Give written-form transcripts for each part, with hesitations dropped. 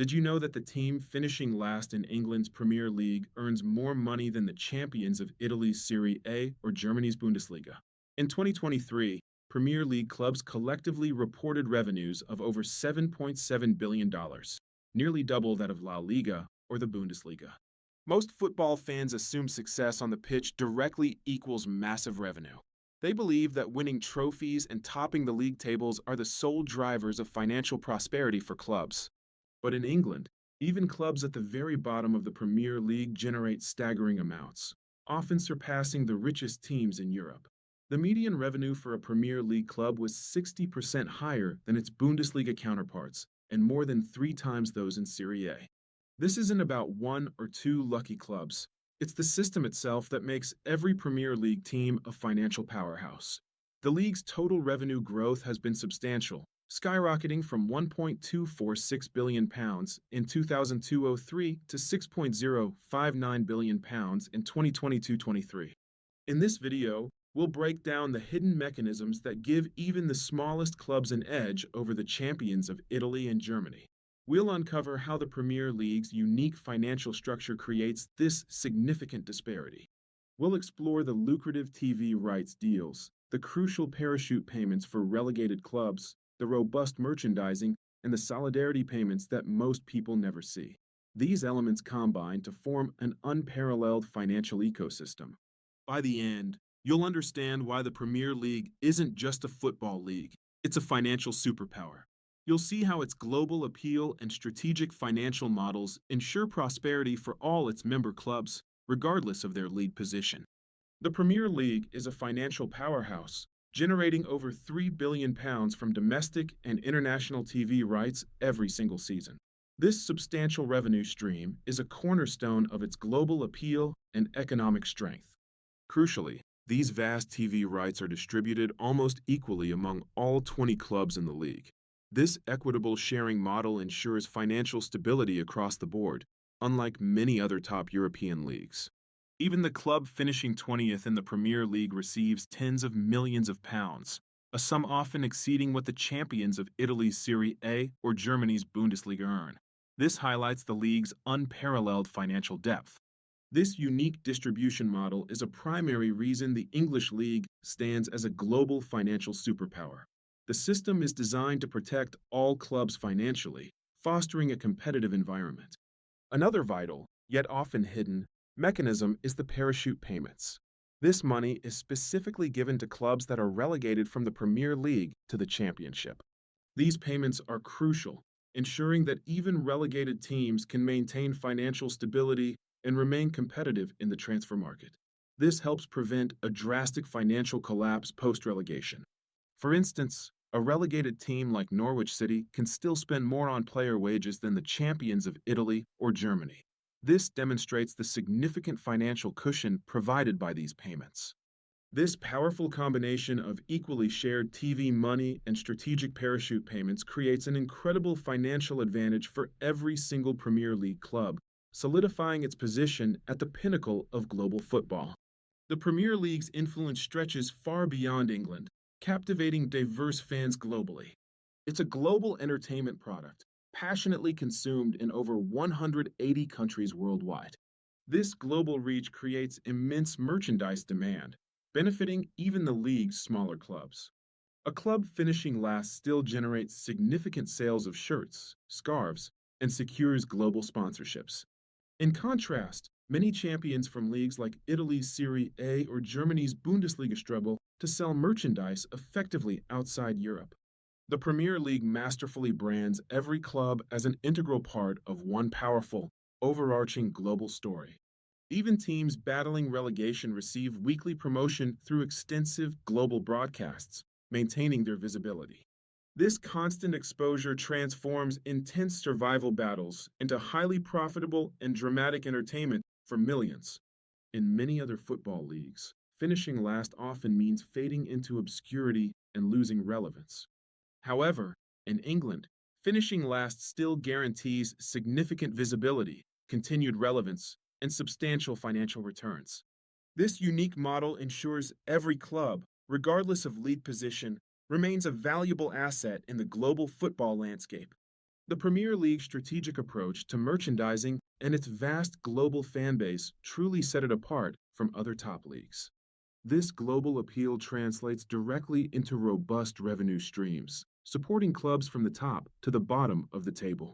Did you know that the team finishing last in England's Premier League earns more money than the champions of Italy's Serie A or Germany's Bundesliga? In 2023, Premier League clubs collectively reported revenues of over $7.7 billion, nearly double that of La Liga or the Bundesliga. Most football fans assume success on the pitch directly equals massive revenue. They believe that winning trophies and topping the league tables are the sole drivers of financial prosperity for clubs. But in England, even clubs at the very bottom of the Premier League generate staggering amounts, often surpassing the richest teams in Europe. The median revenue for a Premier League club was 60% higher than its Bundesliga counterparts and more than three times those in Serie A. This isn't about one or two lucky clubs. It's the system itself that makes every Premier League team a financial powerhouse. The league's total revenue growth has been substantial, skyrocketing from £1.246 billion in 2002-03 to £6.059 billion in 2022-23. In this video, we'll break down the hidden mechanisms that give even the smallest clubs an edge over the champions of Italy and Germany. We'll uncover how the Premier League's unique financial structure creates this significant disparity. We'll explore the lucrative TV rights deals, the crucial parachute payments for relegated clubs, the robust merchandising, and the solidarity payments that most people never see. These elements combine to form an unparalleled financial ecosystem. By the end, you'll understand why the Premier League isn't just a football league, it's a financial superpower. You'll see how its global appeal and strategic financial models ensure prosperity for all its member clubs, regardless of their league position. The Premier League is a financial powerhouse, generating over £3 billion from domestic and international TV rights every single season. This substantial revenue stream is a cornerstone of its global appeal and economic strength. Crucially, these vast TV rights are distributed almost equally among all 20 clubs in the league. This equitable sharing model ensures financial stability across the board, unlike many other top European leagues. Even the club finishing 20th in the Premier League receives tens of millions of pounds, a sum often exceeding what the champions of Italy's Serie A or Germany's Bundesliga earn. This highlights the league's unparalleled financial depth. This unique distribution model is a primary reason the English league stands as a global financial superpower. The system is designed to protect all clubs financially, fostering a competitive environment. Another vital, yet often hidden, mechanism is the parachute payments. This money is specifically given to clubs that are relegated from the Premier League to the Championship. These payments are crucial, ensuring that even relegated teams can maintain financial stability and remain competitive in the transfer market. This helps prevent a drastic financial collapse post-relegation. For instance, a relegated team like Norwich City can still spend more on player wages than the champions of Italy or Germany. This demonstrates the significant financial cushion provided by these payments. This powerful combination of equally shared TV money and strategic parachute payments creates an incredible financial advantage for every single Premier League club, solidifying its position at the pinnacle of global football. The Premier League's influence stretches far beyond England, captivating diverse fans globally. It's a global entertainment product, passionately consumed in over 180 countries worldwide. This global reach creates immense merchandise demand, benefiting even the league's smaller clubs. A club finishing last still generates significant sales of shirts, scarves, and secures global sponsorships. In contrast, many champions from leagues like Italy's Serie A or Germany's Bundesliga struggle to sell merchandise effectively outside Europe. The Premier League masterfully brands every club as an integral part of one powerful, overarching global story. Even teams battling relegation receive weekly promotion through extensive global broadcasts, maintaining their visibility. This constant exposure transforms intense survival battles into highly profitable and dramatic entertainment for millions. In many other football leagues, finishing last often means fading into obscurity and losing relevance. However, in England, finishing last still guarantees significant visibility, continued relevance, and substantial financial returns. This unique model ensures every club, regardless of league position, remains a valuable asset in the global football landscape. The Premier League's strategic approach to merchandising and its vast global fan base truly set it apart from other top leagues. This global appeal translates directly into robust revenue streams, supporting clubs from the top to the bottom of the table.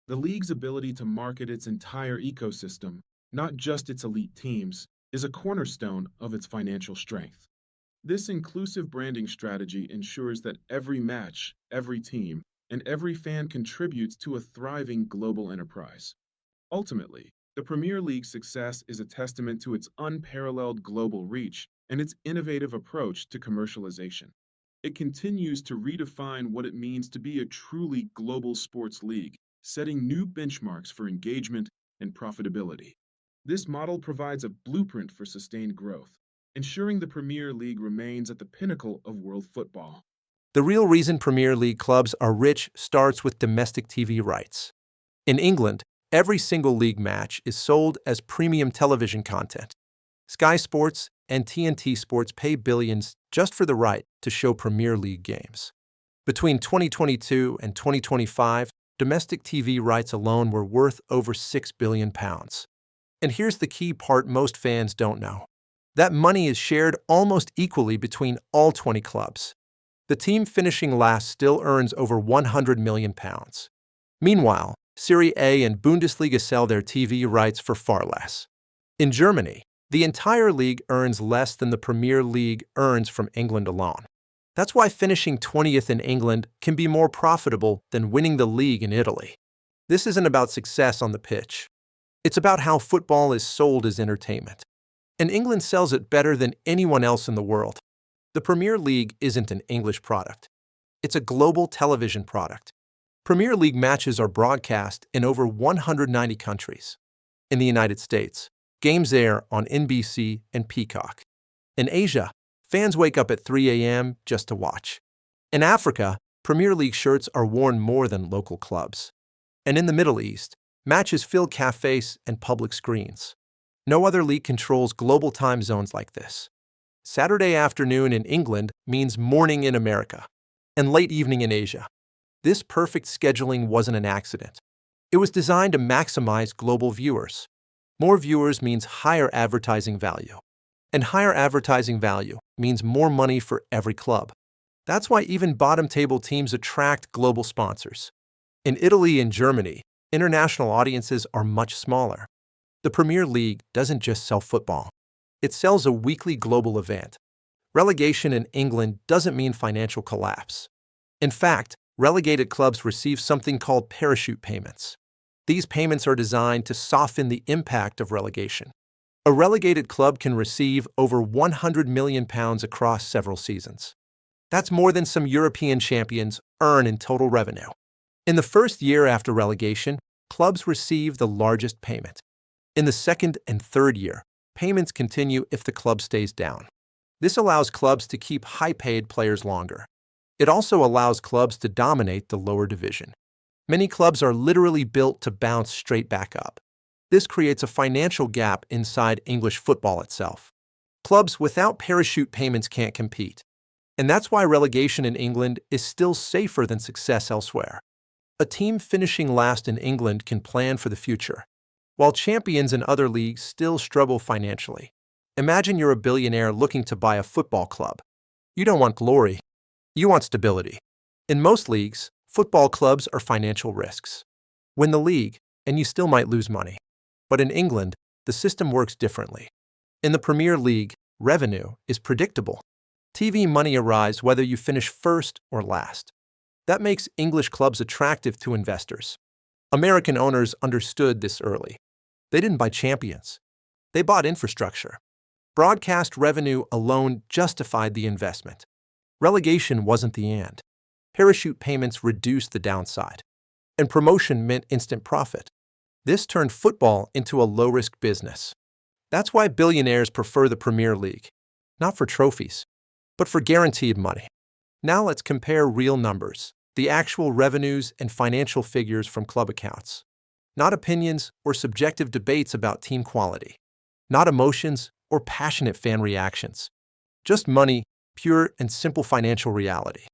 The league's ability to market its entire ecosystem, not just its elite teams, is a cornerstone of its financial strength. This inclusive branding strategy ensures that every match, every team, and every fan contributes to a thriving global enterprise. Ultimately, the Premier League's success is a testament to its unparalleled global reach and its innovative approach to commercialization. It continues to redefine what it means to be a truly global sports league, setting new benchmarks for engagement and profitability. This model provides a blueprint for sustained growth, ensuring the Premier League remains at the pinnacle of world football. The real reason Premier League clubs are rich starts with domestic TV rights. In England, every single league match is sold as premium television content. Sky Sports and TNT Sports pay billions just for the right to show Premier League games. Between 2022 and 2025, domestic TV rights alone were worth over £6 billion. And here's the key part most fans don't know. That money is shared almost equally between all 20 clubs. The team finishing last still earns over £100 million. Meanwhile, Serie A and Bundesliga sell their TV rights for far less. In Germany, the entire league earns less than the Premier League earns from England alone. That's why finishing 20th in England can be more profitable than winning the league in Italy. This isn't about success on the pitch. It's about how football is sold as entertainment. And England sells it better than anyone else in the world. The Premier League isn't an English product. It's a global television product. Premier League matches are broadcast in over 190 countries. In the United States, games air on NBC and Peacock. In Asia, fans wake up at 3 a.m. just to watch. In Africa, Premier League shirts are worn more than local clubs. And in the Middle East, matches fill cafes and public screens. No other league controls global time zones like this. Saturday afternoon in England means morning in America, and late evening in Asia. This perfect scheduling wasn't an accident. It was designed to maximize global viewers. More viewers means higher advertising value. And higher advertising value means more money for every club. That's why even bottom-table teams attract global sponsors. In Italy and Germany, international audiences are much smaller. The Premier League doesn't just sell football. It sells a weekly global event. Relegation in England doesn't mean financial collapse. In fact, relegated clubs receive something called parachute payments. These payments are designed to soften the impact of relegation. A relegated club can receive over £100 million across several seasons. That's more than some European champions earn in total revenue. In the first year after relegation, clubs receive the largest payment. In the second and third year, payments continue if the club stays down. This allows clubs to keep high-paid players longer. It also allows clubs to dominate the lower division. Many clubs are literally built to bounce straight back up. This creates a financial gap inside English football itself. Clubs without parachute payments can't compete. And that's why relegation in England is still safer than success elsewhere. A team finishing last in England can plan for the future, while champions in other leagues still struggle financially. Imagine you're a billionaire looking to buy a football club. You don't want glory. You want stability. In most leagues, football clubs are financial risks. Win the league, and you still might lose money. But in England, the system works differently. In the Premier League, revenue is predictable. TV money arrives whether you finish first or last. That makes English clubs attractive to investors. American owners understood this early. They didn't buy champions. They bought infrastructure. Broadcast revenue alone justified the investment. Relegation wasn't the end. Parachute payments reduced the downside. And promotion meant instant profit. This turned football into a low-risk business. That's why billionaires prefer the Premier League. Not for trophies, but for guaranteed money. Now let's compare real numbers, the actual revenues and financial figures from club accounts. Not opinions or subjective debates about team quality. Not emotions or passionate fan reactions. Just money, pure and simple financial reality.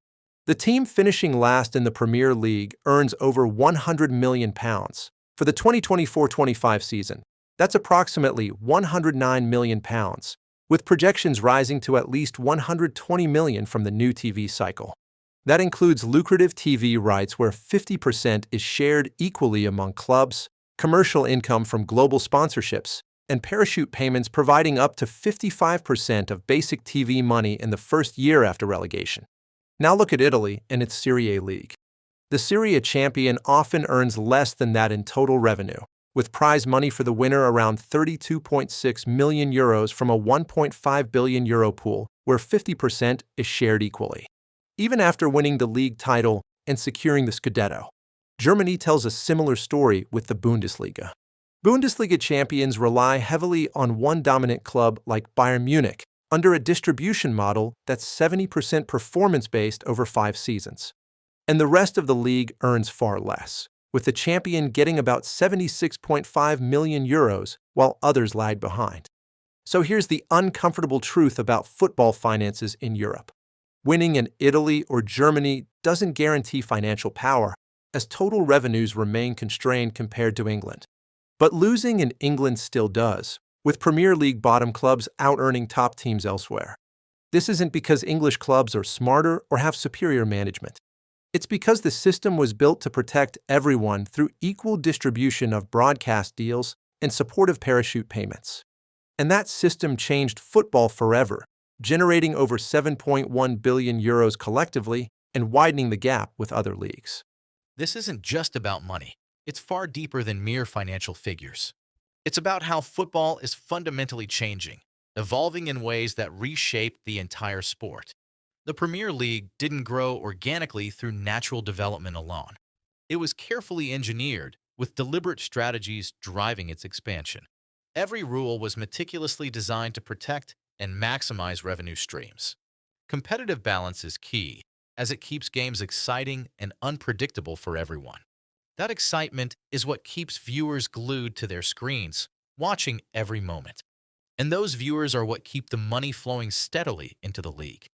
The team finishing last in the Premier League earns over £100 million for the 2024-25 season. That's approximately £109 million, with projections rising to at least £120 million from the new TV cycle. That includes lucrative TV rights where 50% is shared equally among clubs, commercial income from global sponsorships, and parachute payments providing up to 55% of basic TV money in the first year after relegation. Now look at Italy and its Serie A league. The Serie A champion often earns less than that in total revenue, with prize money for the winner around €32.6 million from a €1.5 billion pool, where 50% is shared equally. Even after winning the league title and securing the Scudetto, Germany tells a similar story with the Bundesliga. Bundesliga champions rely heavily on one dominant club like Bayern Munich under a distribution model that's 70% performance-based over 5 seasons. And the rest of the league earns far less, with the champion getting about €76.5 million while others lag behind. So here's the uncomfortable truth about football finances in Europe. Winning in Italy or Germany doesn't guarantee financial power, as total revenues remain constrained compared to England. But losing in England still does, with Premier League bottom clubs out-earning top teams elsewhere. This isn't because English clubs are smarter or have superior management. It's because the system was built to protect everyone through equal distribution of broadcast deals and supportive parachute payments. And that system changed football forever, generating over €7.1 billion collectively and widening the gap with other leagues. This isn't just about money. It's far deeper than mere financial figures. It's about how football is fundamentally changing, evolving in ways that reshape the entire sport. The Premier League didn't grow organically through natural development alone. It was carefully engineered, with deliberate strategies driving its expansion. Every rule was meticulously designed to protect and maximize revenue streams. Competitive balance is key, as it keeps games exciting and unpredictable for everyone. That excitement is what keeps viewers glued to their screens, watching every moment. And those viewers are what keep the money flowing steadily into the league.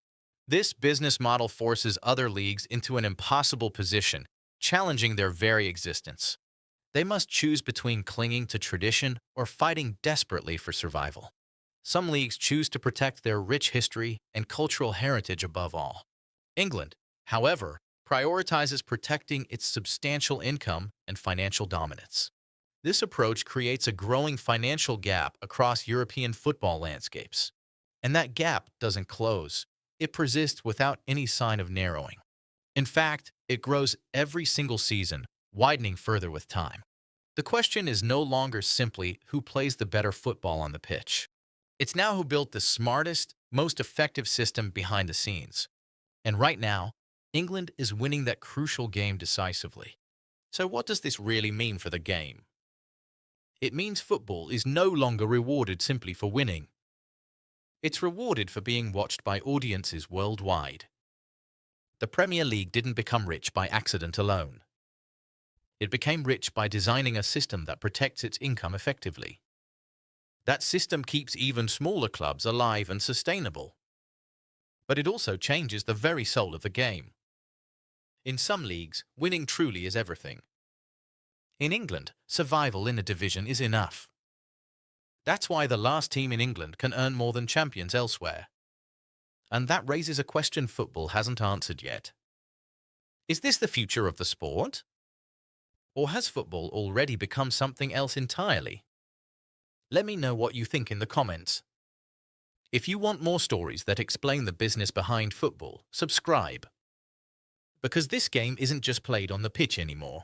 This business model forces other leagues into an impossible position, challenging their very existence. They must choose between clinging to tradition or fighting desperately for survival. Some leagues choose to protect their rich history and cultural heritage above all. England, however, prioritizes protecting its substantial income and financial dominance. This approach creates a growing financial gap across European football landscapes. And that gap doesn't close. It persists without any sign of narrowing. In fact, it grows every single season, widening further with time. The question is no longer simply who plays the better football on the pitch. It's now who built the smartest, most effective system behind the scenes. And right now, England is winning that crucial game decisively. So what does this really mean for the game? It means football is no longer rewarded simply for winning. It's rewarded for being watched by audiences worldwide. The Premier League didn't become rich by accident alone. It became rich by designing a system that protects its income effectively. That system keeps even smaller clubs alive and sustainable. But it also changes the very soul of the game. In some leagues, winning truly is everything. In England, survival in a division is enough. That's why the last team in England can earn more than champions elsewhere. And that raises a question football hasn't answered yet. Is this the future of the sport? Or has football already become something else entirely? Let me know what you think in the comments. If you want more stories that explain the business behind football, subscribe. Because this game isn't just played on the pitch anymore.